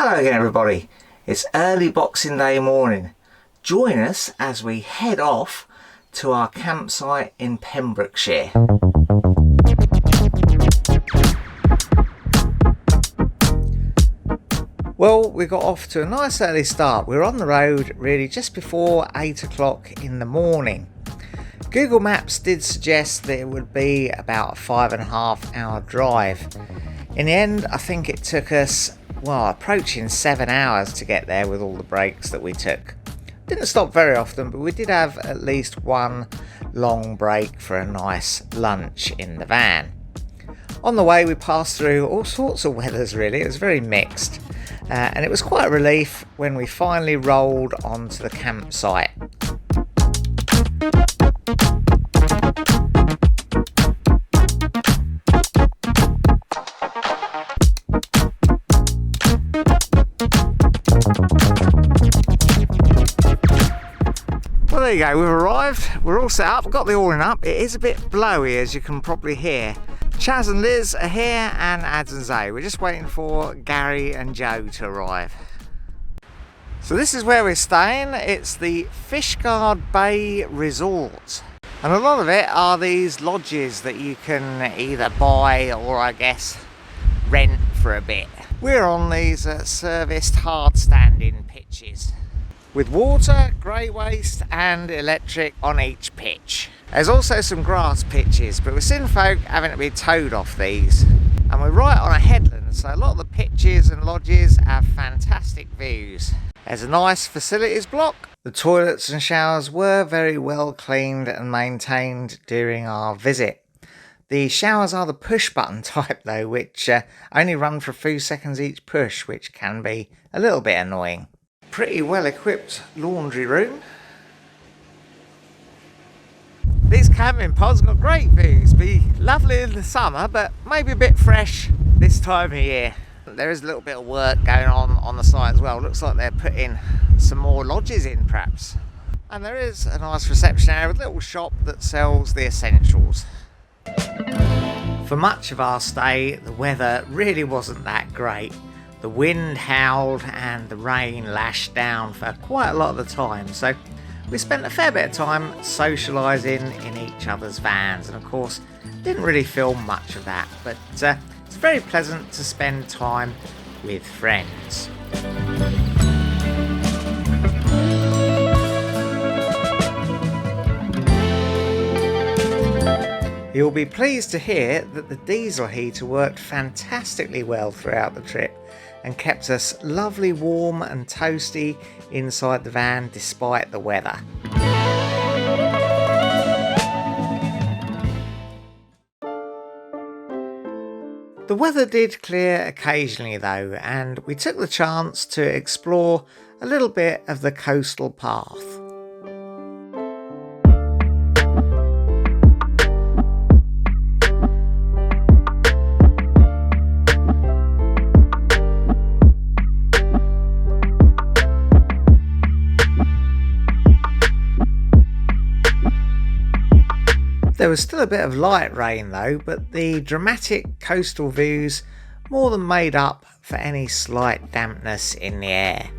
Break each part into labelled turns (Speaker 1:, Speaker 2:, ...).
Speaker 1: Hello again everybody, it's early Boxing Day morning. Join us as we head off to our campsite in Pembrokeshire. Well, we got off to a nice early start. We were on the road really just before 8 o'clock in the morning. Google Maps did suggest that it would be about a 5.5 hour drive. In the end, I think it took us, approaching 7 hours to get there with all the breaks that we took. Didn't stop very often, but we did have at least one long break for a nice lunch in the van. On the way, we passed through all sorts of weathers really. It was very mixed. And it was quite a relief when we finally rolled onto the campsite. Well, there you go, we've arrived, we're all set up, got the awning up. It is a bit blowy, as you can probably hear. Chaz and Liz are here, and Ads and Zoe. We're just waiting for Gary and Joe to arrive. So this is where we're staying. It's the Fishguard Bay Resort. And a lot of it are these lodges that you can either buy or, I guess, rent for a bit. We're on these serviced hard-standing pitches, with water, grey waste and electric on each pitch. There's also some grass pitches, but we've seen folk having to be towed off these. And we're right on a headland, so a lot of the pitches and lodges have fantastic views. There's a nice facilities block. The toilets and showers were very well cleaned and maintained during our visit. The showers are the push button type though, which only run for a few seconds each push, which can be a little bit annoying. Pretty well equipped laundry room. These camping pods got great views. Be lovely in the summer, but maybe a bit fresh this time of year. There is a little bit of work going on the site as well. Looks like they're putting some more lodges in perhaps. And there is a nice reception area with a little shop that sells the essentials. For much of our stay, the weather really wasn't that great. The wind howled and the rain lashed down for quite a lot of the time, so we spent a fair bit of time socialising in each other's vans, and of course didn't really film much of that, but it's very pleasant to spend time with friends. You'll be pleased to hear that the diesel heater worked fantastically well throughout the trip and kept us lovely warm and toasty inside the van despite the weather. The weather did clear occasionally though, and we took the chance to explore a little bit of the coastal path. There was still a bit of light rain though, but the dramatic coastal views more than made up for any slight dampness in the air.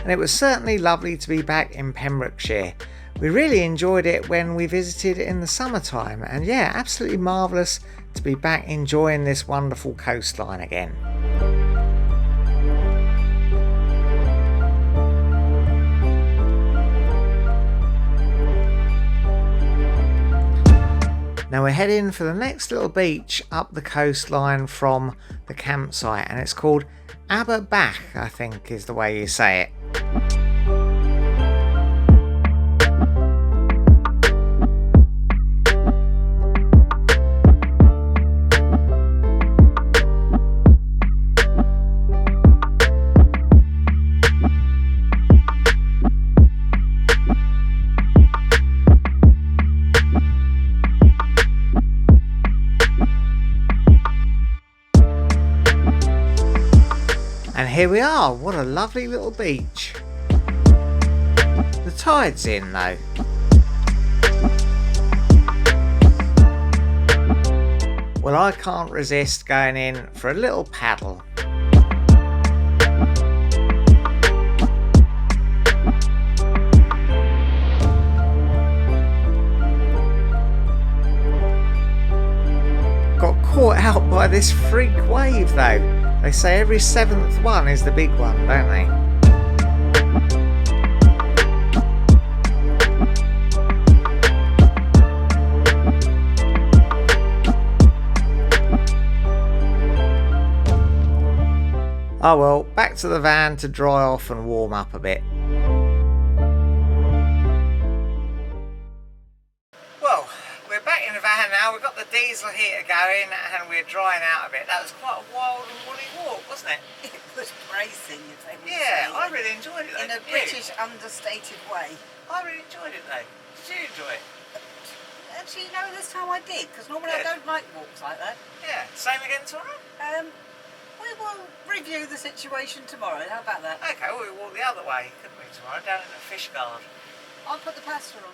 Speaker 1: And it was certainly lovely to be back in Pembrokeshire. We really enjoyed it when we visited in the summertime, and yeah, absolutely marvellous to be back enjoying this wonderful coastline again. Now we're heading for the next little beach up the coastline from the campsite, and it's called Abereiddy, I think is the way you say it. And here we are, what a lovely little beach. The tide's in though. Well, I can't resist going in for a little paddle. Got caught out by this freak wave though. They say every 7th one is the big one, don't they? Oh well, back to the van to dry off and warm up a bit. Well, we're back in the van now. We've got the diesel heater going and we're drying out a bit. That was quite a wild and woolly walk, wasn't it?
Speaker 2: It was bracing, if they would
Speaker 1: Yeah,
Speaker 2: say.
Speaker 1: I really enjoyed it though.
Speaker 2: In a British understated way.
Speaker 1: I really enjoyed it though. Did you enjoy it?
Speaker 2: Actually, no, this time I did, because normally I don't like walks like that.
Speaker 1: Yeah, same again tomorrow?
Speaker 2: We will review the situation tomorrow. How about that?
Speaker 1: Okay, well we walk the other way, couldn't we, tomorrow, down in the Fishguard.
Speaker 2: I'll put the pasta on.